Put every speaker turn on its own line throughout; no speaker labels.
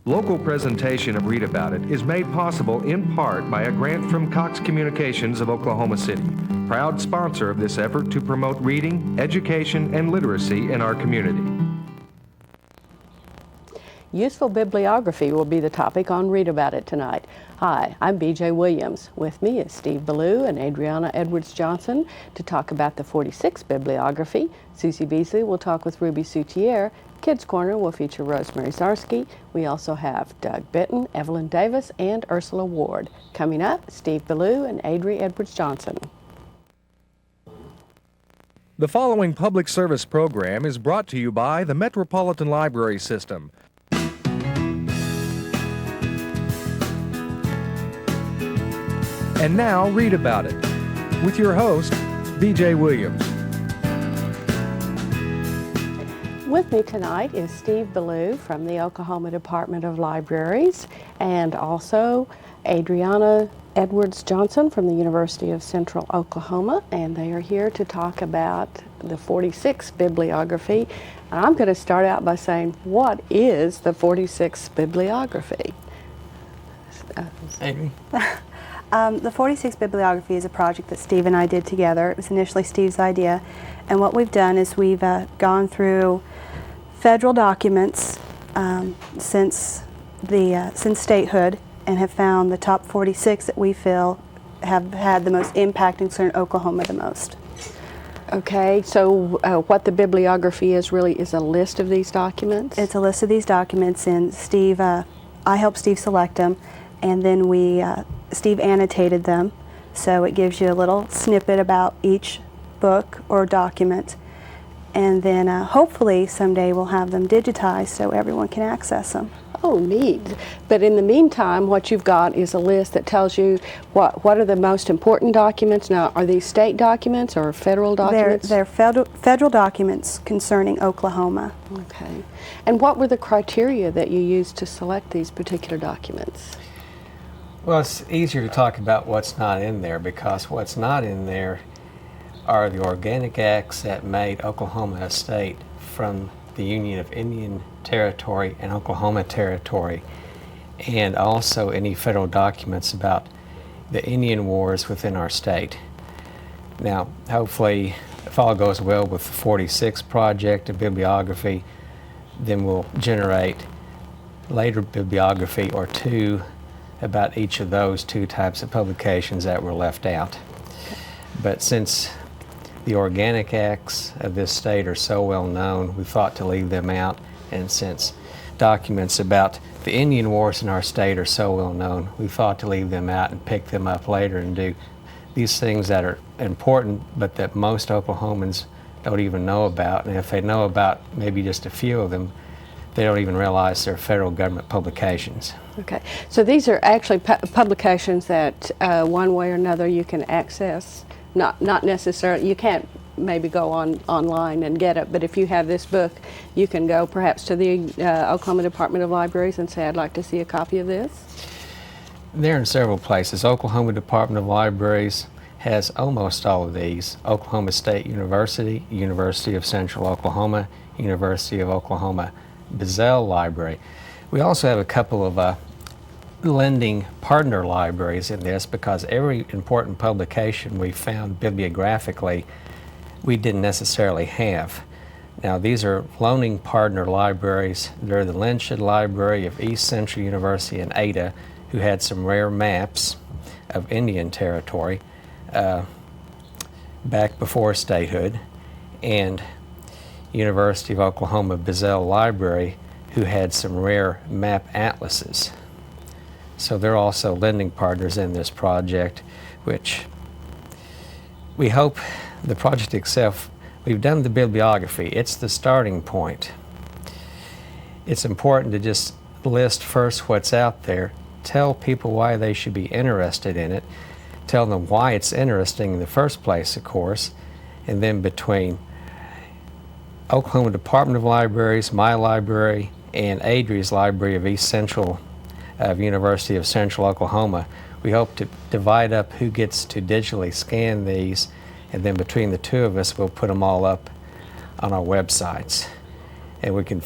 Local presentation of Read About It is made possible in part by a grant from Cox Communications of Oklahoma City, proud sponsor of this effort to promote reading, education, and literacy in our community.
Useful bibliography will be the topic on Read About It tonight. Hi, I'm B.J. Williams. With me is Steve Beleu and Adriana Edwards-Johnson to talk about the 46 bibliography. Susie Beasley will talk with Ruby Soutier. Kids Corner will feature Rosemary Zarsky. We also have Doug Bitton, Evelyn Davis, and Ursula Ward. Coming up, Steve Beleu and Adri Edwards-Johnson.
The following public service program is brought to you by the Metropolitan Library System. And now, Read About It, with your host, B.J. Williams.
With me tonight is Steve Beleu from the Oklahoma Department of Libraries, and also Adriana Edwards-Johnson from the University of Central Oklahoma, and they are here to talk about the 46 bibliography. And I'm going to start out by saying, what is the 46 bibliography?
Amy?
The 46 bibliography is a project that Steve and I did together. It was initially Steve's idea, and what we've done is we've gone through federal documents since statehood and have found the top 46 that we feel have had the most impact and concerned Oklahoma the most.
Okay, so what the bibliography is really is a list of these documents?
It's a list of these documents, and Steve, I helped Steve select them, and then Steve annotated them, so it gives you a little snippet about each book or document, and then hopefully someday we'll have them digitized so everyone can access them.
Oh, neat. But in the meantime, what you've got is a list that tells you what are the most important documents. Now, are these state documents or federal documents?
They're federal documents concerning Oklahoma.
Okay. And what were the criteria that you used to select these particular documents?
Well, it's easier to talk about what's not in there, because what's not in there are the organic acts that made Oklahoma a state from the Union of Indian Territory and Oklahoma Territory, and also any federal documents about the Indian Wars within our state. Now, hopefully, if all goes well with the 46 project of bibliography, then we'll generate later bibliography or two about each of those two types of publications that were left out. But since the organic acts of this state are so well known, we thought to leave them out, and since documents about the Indian Wars in our state are so well known, we thought to leave them out and pick them up later and do these things that are important but that most Oklahomans don't even know about, and if they know about maybe just a few of them, they don't even realize they're federal government publications.
Okay, so these are actually publications that one way or another you can access. Not necessarily, you can't maybe go online and get it, but if you have this book, you can go perhaps to the Oklahoma Department of Libraries and say, I'd like to see a copy of this.
They're in several places. Oklahoma Department of Libraries has almost all of these. Oklahoma State University, University of Central Oklahoma, University of Oklahoma Beleu Library. We also have a couple of lending partner libraries in this, because every important publication we found bibliographically we didn't necessarily have. Now, these are loaning partner libraries. They're the Lynchwood Library of East Central University in Ada, who had some rare maps of Indian Territory back before statehood, and University of Oklahoma Beleu Library, who had some rare map atlases. So they're also lending partners in this project, which we hope the project itself, we've done the bibliography. It's the starting point. It's important to just list first what's out there, tell people why they should be interested in it, tell them why it's interesting in the first place, of course, and then between Oklahoma Department of Libraries, my library, and Adri's Library of East Central of University of Central Oklahoma, we hope to divide up who gets to digitally scan these, and then between the two of us we'll put them all up on our websites, and we can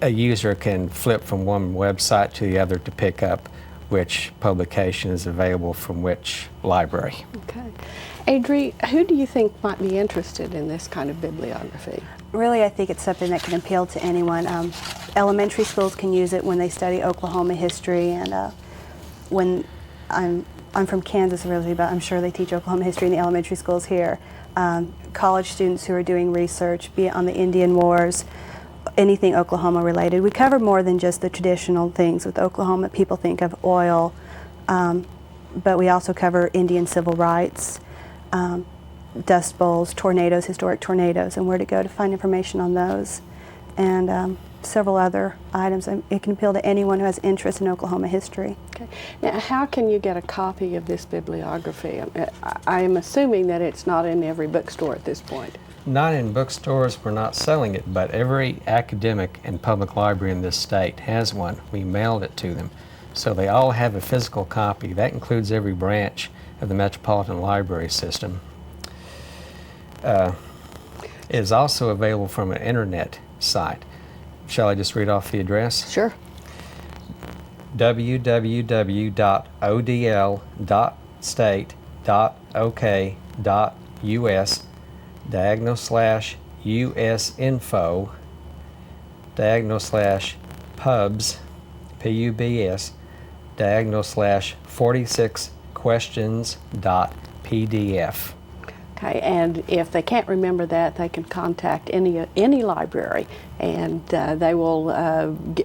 a user can flip from one website to the other to pick up which publication is available from which library.
Okay. Adri, who do you think might be interested in this kind of bibliography?
Really, I think it's something that can appeal to anyone. Elementary schools can use it when they study Oklahoma history, and when I'm from Kansas originally, but I'm sure they teach Oklahoma history in the elementary schools here. College students who are doing research, be it on the Indian Wars, anything Oklahoma related. We cover more than just the traditional things with Oklahoma. People think of oil, but we also cover Indian civil rights, dust bowls, tornadoes, historic tornadoes, and where to go to find information on those, and several other items. It can appeal to anyone who has interest in Oklahoma history.
Okay. Now, how can you get a copy of this bibliography? I'm assuming that it's not in every bookstore at this point.
Not in bookstores, we're not selling it, but every academic and public library in this state has one. We mailed it to them. So they all have a physical copy. That includes every branch of the Metropolitan Library System. It is also available from an internet site. Shall I just read off the address?
Sure.
www.odl.state.ok.us/usinfo/pubs, /46questions.pdf.
Okay, and if they can't remember that, they can contact any library, and they will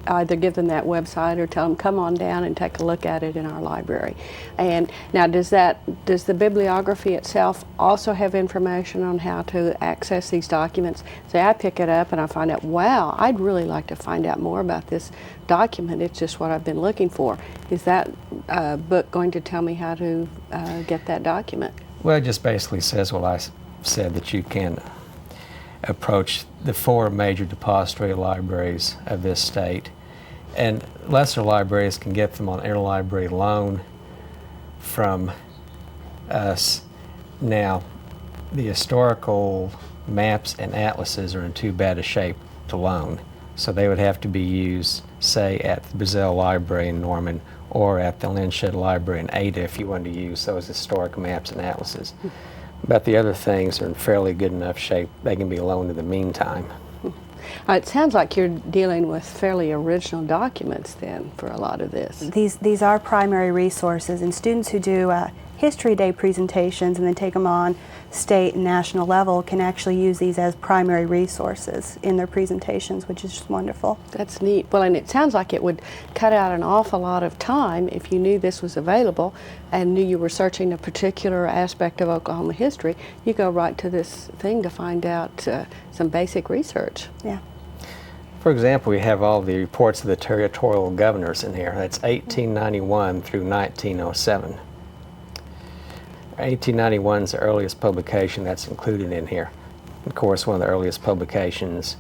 either give them that website or tell them, come on down and take a look at it in our library. And now, does the bibliography itself also have information on how to access these documents? Say I pick it up and I find out, wow, I'd really like to find out more about this document. It's just what I've been looking for. Is that book going to tell me how to get that document?
Well, it just basically says what I said, that you can approach the 4 major depository libraries of this state, and lesser libraries can get them on interlibrary loan from us. Now, the historical maps and atlases are in too bad a shape to loan, so they would have to be used, say, at the Beleu Library in Norman or at the Linshed Library in Ada if you wanted to use those historic maps and atlases. But the other things are in fairly good enough shape. They can be loaned in the meantime.
It sounds like you're dealing with fairly original documents then for a lot of this.
These are primary resources, and students who do History Day presentations and then take them on state and national level can actually use these as primary resources in their presentations, which is just wonderful.
That's neat. Well, and it sounds like it would cut out an awful lot of time if you knew this was available and knew you were searching a particular aspect of Oklahoma history. You go right to this thing to find out some basic research.
Yeah.
For example, we have all the reports of the territorial governors in here. That's 1891 through 1907. 1891 is the earliest publication that's included in here. Of course, one of the earliest publications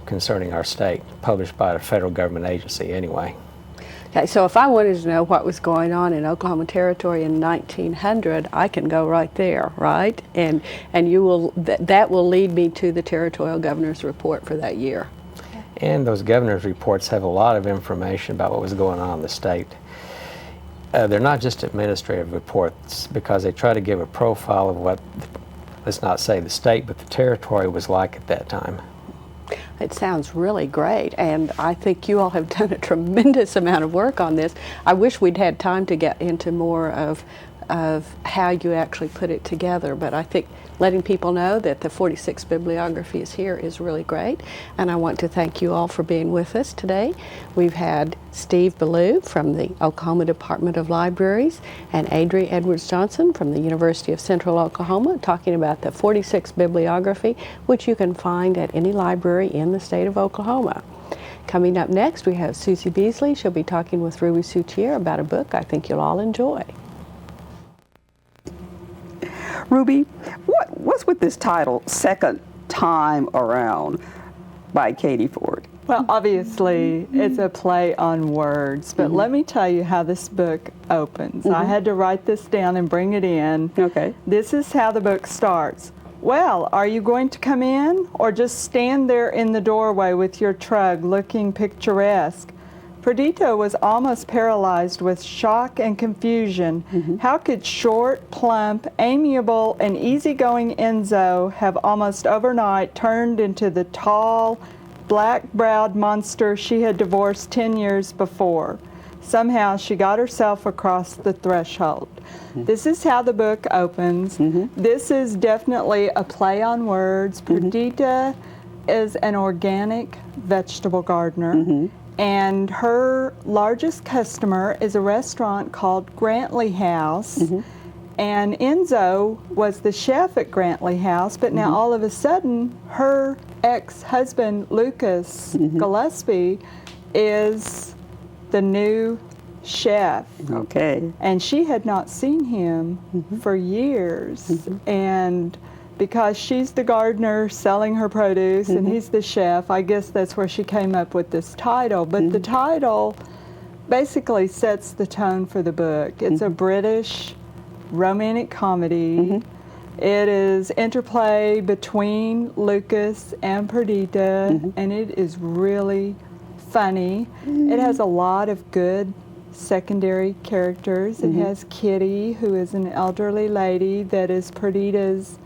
concerning our state, published by a federal government agency anyway.
Okay, so if I wanted to know what was going on in Oklahoma Territory in 1900, I can go right there, right? And you will that will lead me to the territorial governor's report for that year.
And those governor's reports have a lot of information about what was going on in the state. They're not just administrative reports, because they try to give a profile of what, let's not say the state, but the territory was like at that time.
It sounds really great, and I think you all have done a tremendous amount of work on this. I wish we'd had time to get into more of how you actually put it together, but I think letting people know that the 46 bibliography is here is really great, and I want to thank you all for being with us today. We've had Steve Beleu from the Oklahoma Department of Libraries and Adri Edwards-Johnson from the University of Central Oklahoma talking about the 46 bibliography, which you can find at any library in the state of Oklahoma. Coming up next, we have Susie Beasley. She'll be talking with Ruby Soutier about a book I think you'll all enjoy.
Ruby, what's with this title, Second Time Around, by Katie Ford?
Well, obviously, it's a play on words, but let me tell you how this book opens. I had to write this down and bring it in.
Okay.
This is how the book starts. Well, are you going to come in or just stand there in the doorway with your trug looking picturesque? Perdita was almost paralyzed with shock and confusion. How could short, plump, amiable, and easygoing Enzo have almost overnight turned into the tall, black-browed monster she had divorced 10 years before? Somehow she got herself across the threshold. This is how the book opens. This is definitely a play on words. Perdita is an organic vegetable gardener. And her largest customer is a restaurant called Grantley House. And Enzo was the chef at Grantley House, but now all of a sudden her ex-husband Lucas Gillespie is the new chef.
Okay.
And she had not seen him for years. And because she's the gardener selling her produce and he's the chef, I guess that's where she came up with this title. But the title basically sets the tone for the book. It's a British romantic comedy. It is interplay between Lucas and Perdita, and it is really funny. It has a lot of good secondary characters. It has Kitty, who is an elderly lady that is Perdita's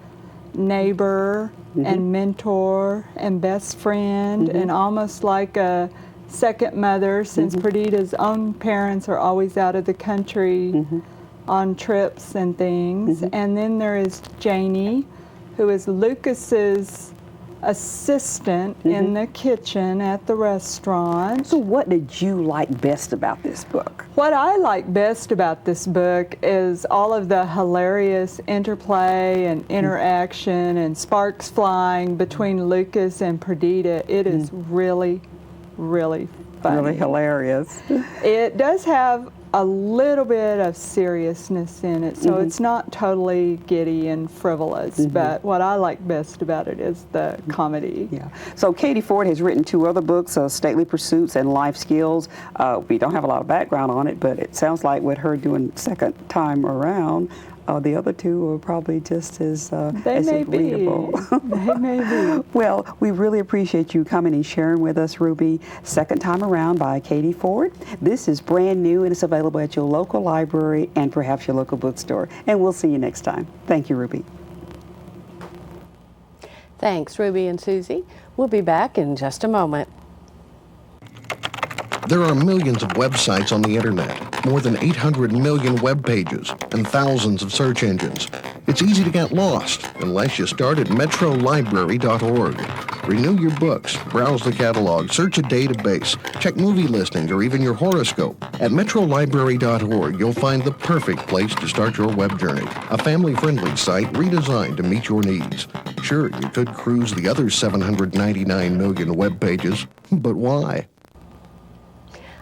neighbor and mentor and best friend, and almost like a second mother, since Perdita's own parents are always out of the country on trips and things. And then there is Janie, who is Lucas's assistant in the kitchen at the restaurant.
So what did you like best about this book?
What I like best about this book is all of the hilarious interplay and interaction and sparks flying between Lucas and Perdita. It is really, really funny.
Really hilarious.
It does have a little bit of seriousness in it, so it's not totally giddy and frivolous, but what I like best about it is the comedy.
Yeah. So Katie Ford has written 2 other books, Stately Pursuits and Life Skills. We don't have a lot of background on it, but it sounds like with her doing second time around, the other 2 are probably just as readable.
They may be.
Well, we really appreciate you coming and sharing with us, Ruby. Second Time Around by Katie Ford. This is brand new and it's available at your local library and perhaps your local bookstore. And we'll see you next time. Thank you, Ruby.
Thanks, Ruby and Susie. We'll be back in just a moment.
There are millions of websites on the internet, more than 800 million web pages, and thousands of search engines. It's easy to get lost unless you start at metrolibrary.org. Renew your books, browse the catalog, search a database, check movie listings, or even your horoscope. At metrolibrary.org, you'll find the perfect place to start your web journey. A family-friendly site redesigned to meet your needs. Sure, you could cruise the other 799 million web pages, but why?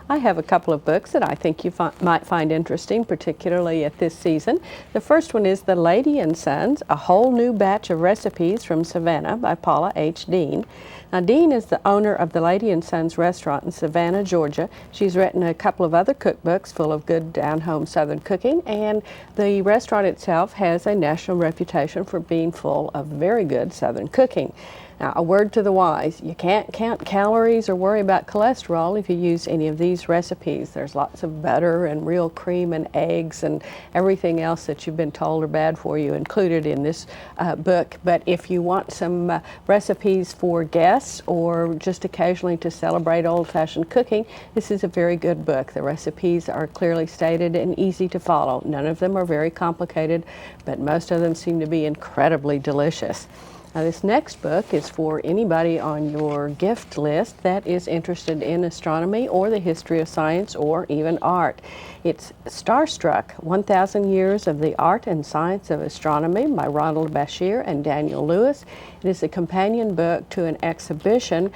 I have a couple of books that I think you might find interesting, particularly at this season. The first one is The Lady and Sons, A Whole New Batch of Recipes from Savannah by Paula H. Dean. Now, Dean is the owner of the Lady and Sons restaurant in Savannah, Georgia. She's written a couple of other cookbooks full of good down-home Southern cooking, and the restaurant itself has a national reputation for being full of very good Southern cooking. Now, a word to the wise, you can't count calories or worry about cholesterol if you use any of these recipes. There's lots of butter and real cream and eggs and everything else that you've been told are bad for you included in this book. But if you want some recipes for guests or just occasionally to celebrate old-fashioned cooking, this is a very good book. The recipes are clearly stated and easy to follow. None of them are very complicated, but most of them seem to be incredibly delicious. Now, this next book is for anybody on your gift list that is interested in astronomy or the history of science or even art. It's Starstruck, 1,000 Years of the Art and Science of Astronomy by Ronald Bashir and Daniel Lewis. It is a companion book to an exhibition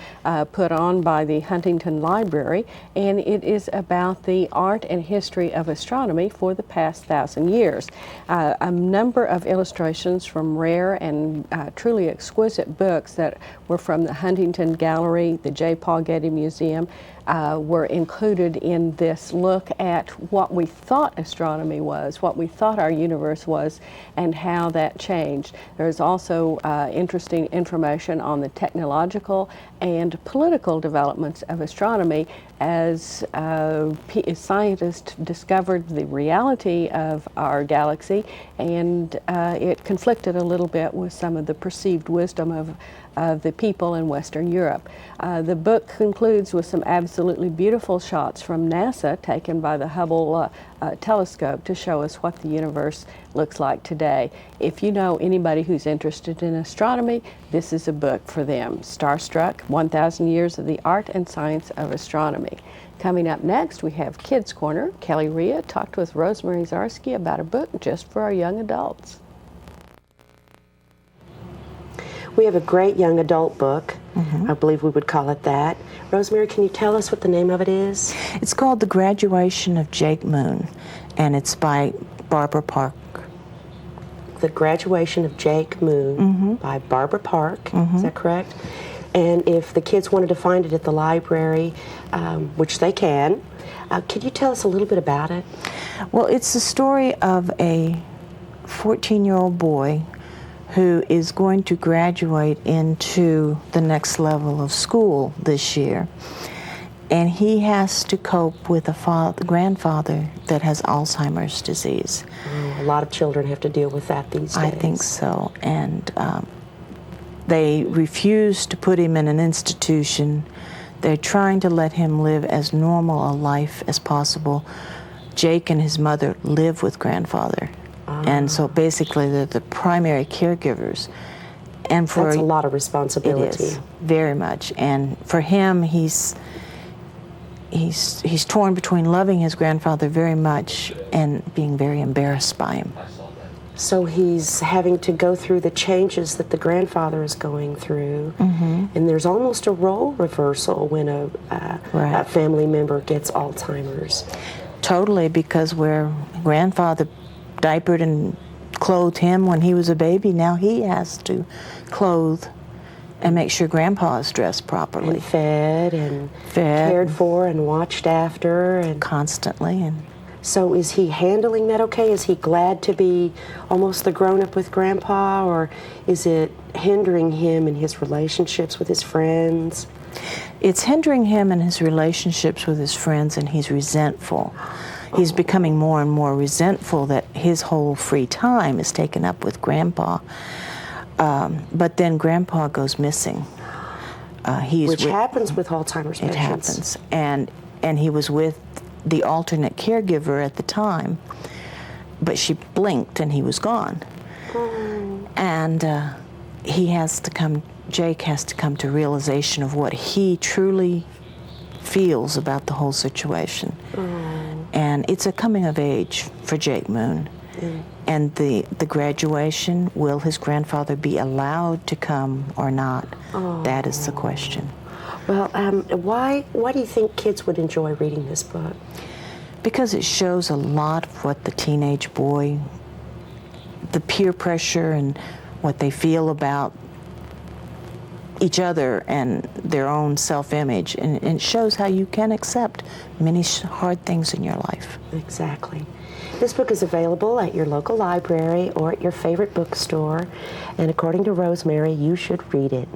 put on by the Huntington Library, and it is about the art and history of astronomy for the past 1,000 years. A number of illustrations from rare and truly exquisite books that were from the Huntington Gallery, the J. Paul Getty Museum, were included in this look at what we thought astronomy was, what we thought our universe was, and how that changed. There's also interesting information on the technological and political developments of astronomy as scientists discovered the reality of our galaxy, and it conflicted a little bit with some of the perceived wisdom of the people in Western Europe. The book concludes with some absolutely beautiful shots from NASA taken by the Hubble telescope to show us what the universe looks like today. If you know anybody who's interested in astronomy, this is a book for them. Starstruck, 1,000 Years of the Art and Science of Astronomy. Coming up next, we have Kids Corner. Kelly Rhea talked with Rosemary Zarsky about a book just for our young adults.
We have a great young adult book. I believe we would call it that. Rosemary, can you tell us what the name of it is?
It's called The Graduation of Jake Moon, and it's by Barbara Park.
The Graduation of Jake Moon by Barbara Park. Is that correct? And if the kids wanted to find it at the library, which they can you tell us a little bit about it?
Well, it's the story of a 14-year-old boy who is going to graduate into the next level of school this year. And he has to cope with a grandfather that has Alzheimer's disease.
A lot of children have to deal with that these days.
I think so. And they refuse to put him in an institution. They're trying to let him live as normal a life as possible. Jake and his mother live with grandfather. And so basically they're the primary caregivers. And for
that's a lot of responsibility.
It is, very much. And for him, he's torn between loving his grandfather very much and being very embarrassed by him.
So he's having to go through the changes that the grandfather is going through, and there's almost a role reversal when a family member gets Alzheimer's.
Totally, because where grandfather diapered and clothed him when he was a baby, now he has to clothe and make sure grandpa is dressed properly.
And fed cared for and watched after. And
constantly. And
so is he handling that okay? Is he glad to be almost the grown-up with grandpa, or is it hindering him in his relationships with his friends?
It's hindering him in his relationships with his friends, and he's resentful. He's becoming more and more resentful that his whole free time is taken up with Grandpa. But then Grandpa goes missing.
Which happens with Alzheimer's patients.
It happens. And he was with the alternate caregiver at the time, but she blinked and he was gone. And Jake has to come to realization of what he truly feels about the whole situation. And it's a coming of age for Jake Moon. And the graduation, will his grandfather be allowed to come or not? That is the question.
Well, why do you think kids would enjoy reading this book?
Because it shows a lot of what the teenage boy, the peer pressure and what they feel about each other and their own self-image, and it shows how you can accept many hard things in your life.
Exactly. This book is available at your local library or at your favorite bookstore, and according to Rosemary, you should read it.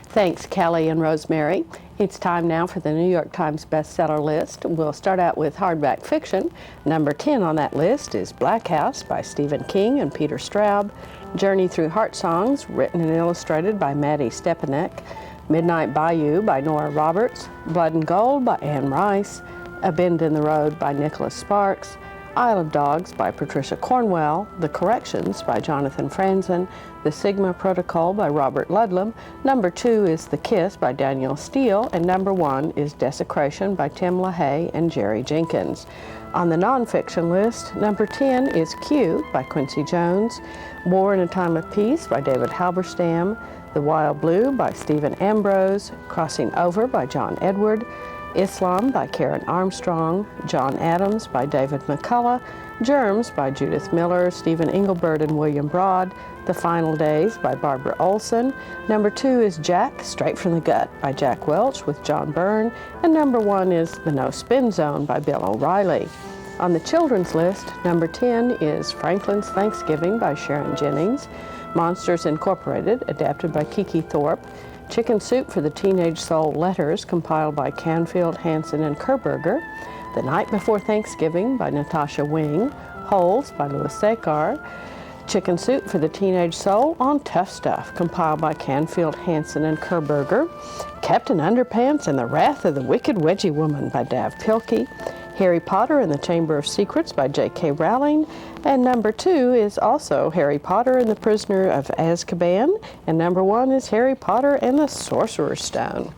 Thanks, Kelly and Rosemary. It's time now for the New York Times bestseller list. We'll start out with hardback fiction. Number 10 on that list is Black House by Stephen King and Peter Straub. Journey Through Heart Songs, written and illustrated by Maddie Stepanek. Midnight Bayou by Nora Roberts. Blood and Gold by Anne Rice. A Bend in the Road by Nicholas Sparks. Isle of Dogs by Patricia Cornwell. The Corrections by Jonathan Franzen. The Sigma Protocol by Robert Ludlum. Number 2 is The Kiss by Daniel Steele. And number 1 is Desecration by Tim LaHaye and Jerry Jenkins. On the nonfiction list, number 10 is Q by Quincy Jones. War in a Time of Peace by David Halberstam. The Wild Blue by Stephen Ambrose. Crossing Over by John Edward. Islam by Karen Armstrong, John Adams by David McCullough, Germs by Judith Miller, Stephen Engelbert, and William Broad, The Final Days by Barbara Olson. Number 2 is Jack, Straight from the Gut by Jack Welch with John Byrne, and number 1 is The No Spin Zone by Bill O'Reilly. On the children's list, number 10 is Franklin's Thanksgiving by Sharon Jennings, Monsters Incorporated, adapted by Kiki Thorpe, Chicken Soup for the Teenage Soul Letters, compiled by Canfield, Hansen, and Kerberger, The Night Before Thanksgiving by Natasha Wing, Holes by Louis Sekar, Chicken Soup for the Teenage Soul on Tough Stuff, compiled by Canfield, Hansen, and Kerberger, Captain Underpants and the Wrath of the Wicked Wedgie Woman by Dav Pilkey, Harry Potter and the Chamber of Secrets by J.K. Rowling, and number 2 is also Harry Potter and the Prisoner of Azkaban, and number 1 is Harry Potter and the Sorcerer's Stone.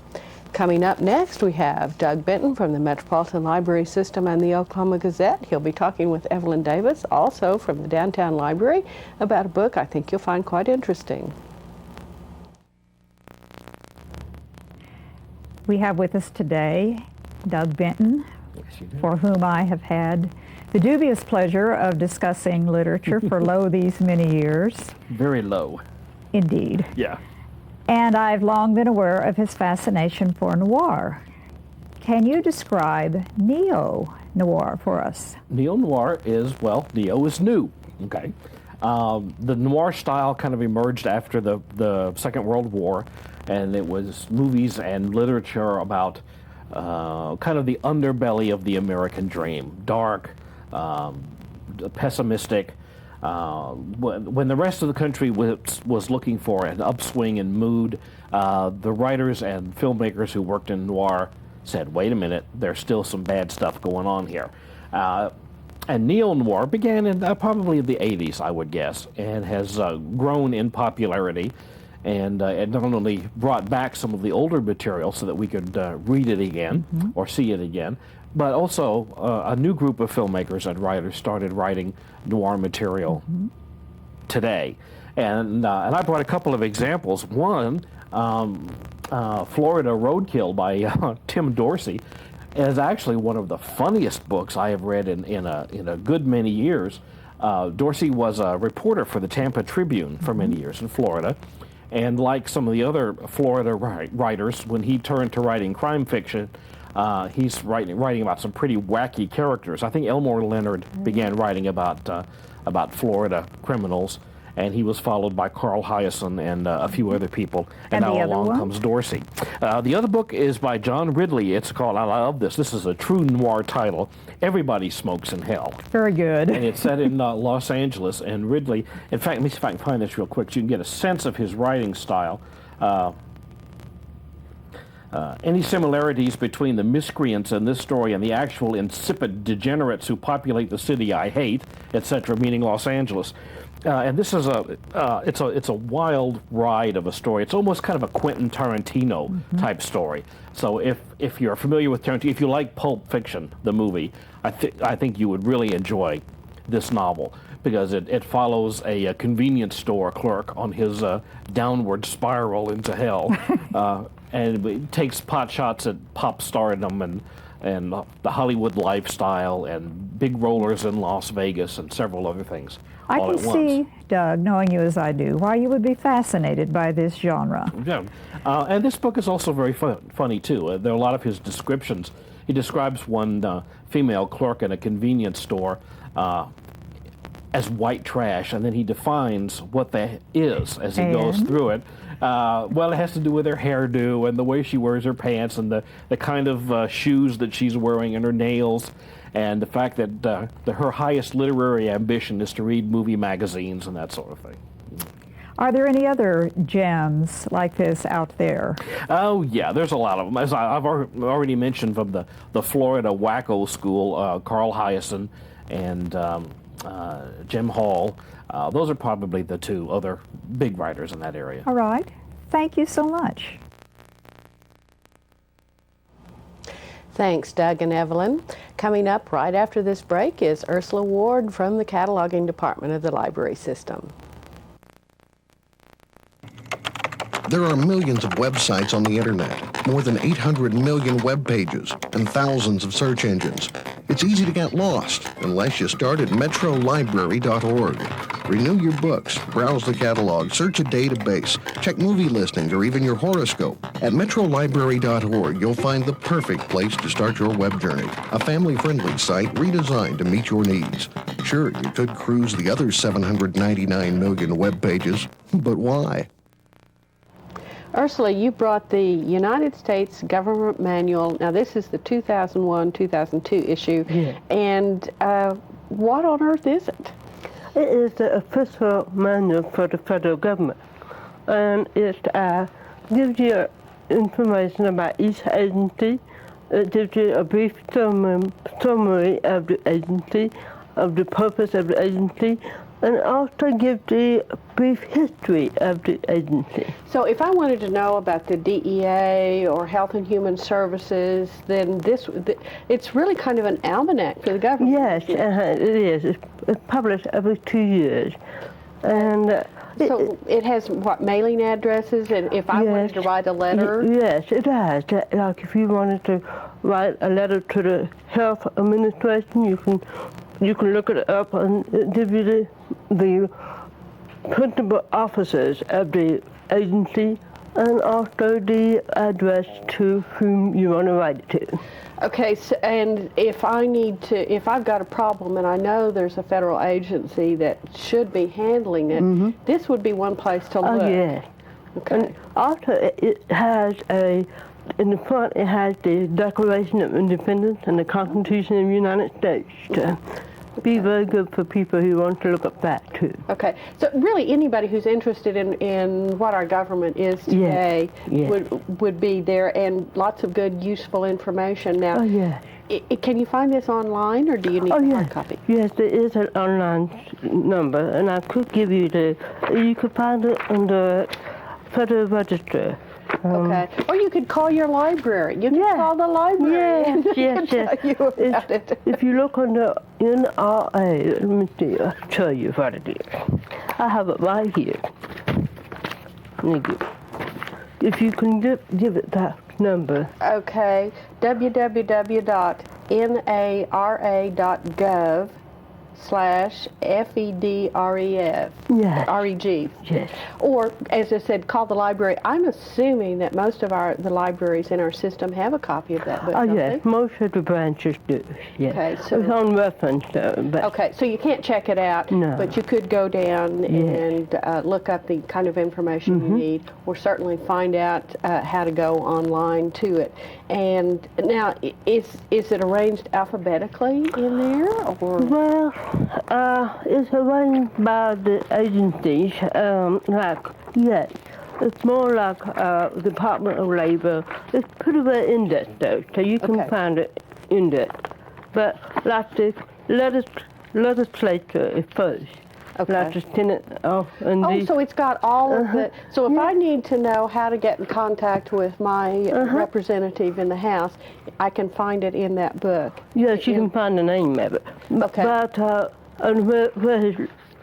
Coming up next, we have Doug Benton from the Metropolitan Library System and the Oklahoma Gazette. He'll be talking with Evelyn Davis, also from the Downtown Library, about a book I think you'll find quite interesting.
We have with us today Doug Benton, for whom I have had the dubious pleasure of discussing literature for these many years.
Very low.
Indeed.
Yeah.
And I've long been aware of his fascination for noir. Can you describe neo-noir for us?
Neo-noir is, well, neo is new, okay? The noir style kind of emerged after the Second World War, and it was movies and literature about kind of the underbelly of the American dream, dark, pessimistic. When the rest of the country was looking for an upswing in mood, the writers and filmmakers who worked in noir said, wait a minute, there's still some bad stuff going on here. And neo-noir began in probably the 80s, I would guess, and has grown in popularity. And it not only brought back some of the older material so that we could read it again or see it again, but also a new group of filmmakers and writers started writing noir material today. And I brought a couple of examples. One, Florida Roadkill by Tim Dorsey is actually one of the funniest books I have read in a good many years. Dorsey was a reporter for the Tampa Tribune for many years in Florida. And like some of the other Florida writers, when he turned to writing crime fiction, he's writing about some pretty wacky characters. I think Elmore Leonard began writing about Florida criminals, and he was followed by Carl Hyacin and a few other people. And now along comes Dorsey. The other book is by John Ridley. It's called, I love this. This is a true noir title, Everybody Smokes in Hell.
Very good.
And it's set in Los Angeles. And Ridley, in fact, let me see if I can find this real quick so you can get a sense of his writing style. Any similarities between the miscreants in this story and the actual insipid degenerates who populate the city I hate, etc., meaning Los Angeles. And this is it's a wild ride of a story. It's almost kind of a Quentin Tarantino type story. So if you're familiar with Tarantino, if you like Pulp Fiction, the movie, I think you would really enjoy this novel because it follows a convenience store clerk on his downward spiral into hell, and it takes pot shots at pop stardom and the Hollywood lifestyle and big rollers in Las Vegas and several other things.
I can see, Doug, knowing you as I do, why you would be fascinated by this genre.
Yeah, and this book is also very funny, too. There are a lot of his descriptions. He describes one female clerk in a convenience store as white trash, and then he defines what that is as he goes through it. Well, it has to do with her hairdo and the way she wears her pants and the kind of shoes that she's wearing and her nails. And the fact that her highest literary ambition is to read movie magazines and that sort of thing.
Are there any other gems like this out there?
Oh, yeah, there's a lot of them. As I've already mentioned from the Florida Wacko School, Carl Hyacin and Jim Hall. Those are probably the two other big writers in that area.
All right. Thank you so much.
Thanks, Doug and Evelyn. Coming up right after this break is Ursula Ward from the Cataloging Department of the Library System.
There are millions of websites on the internet, more than 800 million web pages, and thousands of search engines. It's easy to get lost unless you start at metrolibrary.org. Renew your books, browse the catalog, search a database, check movie listings, or even your horoscope. At metrolibrary.org, you'll find the perfect place to start your web journey. A family-friendly site redesigned to meet your needs. Sure, you could cruise the other 799 million web pages, but why?
Ursula, you brought the United States Government Manual. Now, this is the 2001-2002 issue.
Yeah.
And what on earth is it?
It is the official manual for the federal government. And it gives you information about each agency. It gives you a brief summary of the agency, of the purpose of the agency, and also gives the brief history of the agency.
So if I wanted to know about the DEA or Health and Human Services, then it's really kind of an almanac for the government.
Yes, it is. It's published every 2 years. And
so it has, what, mailing addresses? And if I wanted to write a letter?
Yes, it has. Like if you wanted to write a letter to the Health Administration, you can look it up and it gives you the principal officers of the agency and also the address to whom you want to write it to.
Okay, so, and if I've got a problem and I know there's a federal agency that should be handling it, this would be one place to look.
Oh, yes.
Okay.
And also it has in the front it has the Declaration of Independence and the Constitution of the United States. Be very good for people who want to look up that too.
Okay, so really anybody who's interested in what our government is today would be there, and lots of good, useful information. Now, can you find this online, or do you need a hard copy?
Yes, there is an online number, and I could give you you could find it on the Federal Register.
Okay. Or you could call your library. You can call the library.
Yes.
Tell you about it.
If you look on the NRA, let me see, I'll tell you what it is. I have it right here. If you can give it that number.
Okay. www.nara.gov/FEDREF.
Yes.
REG.
Yes.
Or, as I said, call the library. I'm assuming that most of the libraries in our system have a copy of that book.
Oh,
don't
yes.
they?
Most of the branches do. Yes.
Okay, so
it's on reference, though. But
okay, so you can't check it out, but you could go down and look up the kind of information you need, or certainly find out how to go online to it. And now, is it arranged alphabetically in there, or?
Well, it's arranged by the agencies. It's more like Department of Labor. It's pretty well indexed, though, so you can find it indexed. But like the legislature is first.
Okay.
Like the Senate.
So it's got all of the. So if I need to know how to get in contact with my representative in the House, I can find it in that book.
Yes, you can find the name of it.
Okay.
But and where his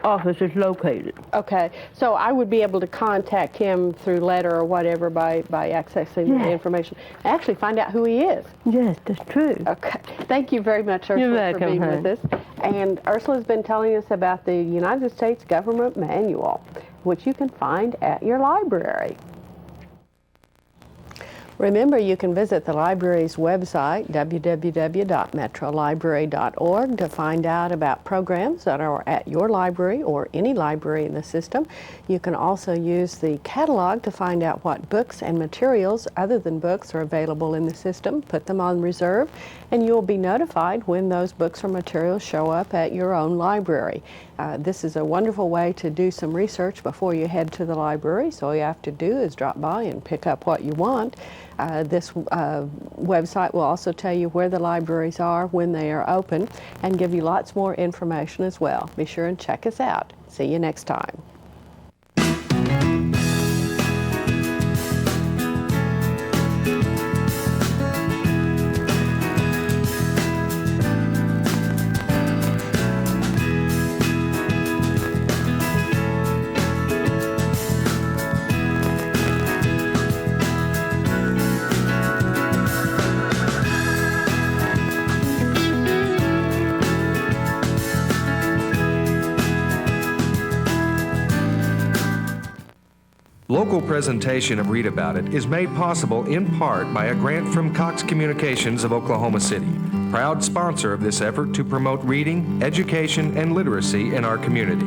office is located.
Okay, so I would be able to contact him through letter or whatever by accessing the information. Actually find out who he is.
Yes, that's true.
Okay, thank you very much, Ursula,
You're welcome,
for being
hon.
with us. And Ursula's been telling us about the United States Government Manual, which you can find at your library. Remember, you can visit the library's website, www.metrolibrary.org, to find out about programs that are at your library or any library in the system. You can also use the catalog to find out what books and materials other than books are available in the system. Put them on reserve, and you'll be notified when those books or materials show up at your own library. This is a wonderful way to do some research before you head to the library, so all you have to do is drop by and pick up what you want. This website will also tell you where the libraries are, when they are open, and give you lots more information as well. Be sure and check us out. See you next time.
Local presentation of Read About It is made possible in part by a grant from Cox Communications of Oklahoma City, proud sponsor of this effort to promote reading, education, and literacy in our community.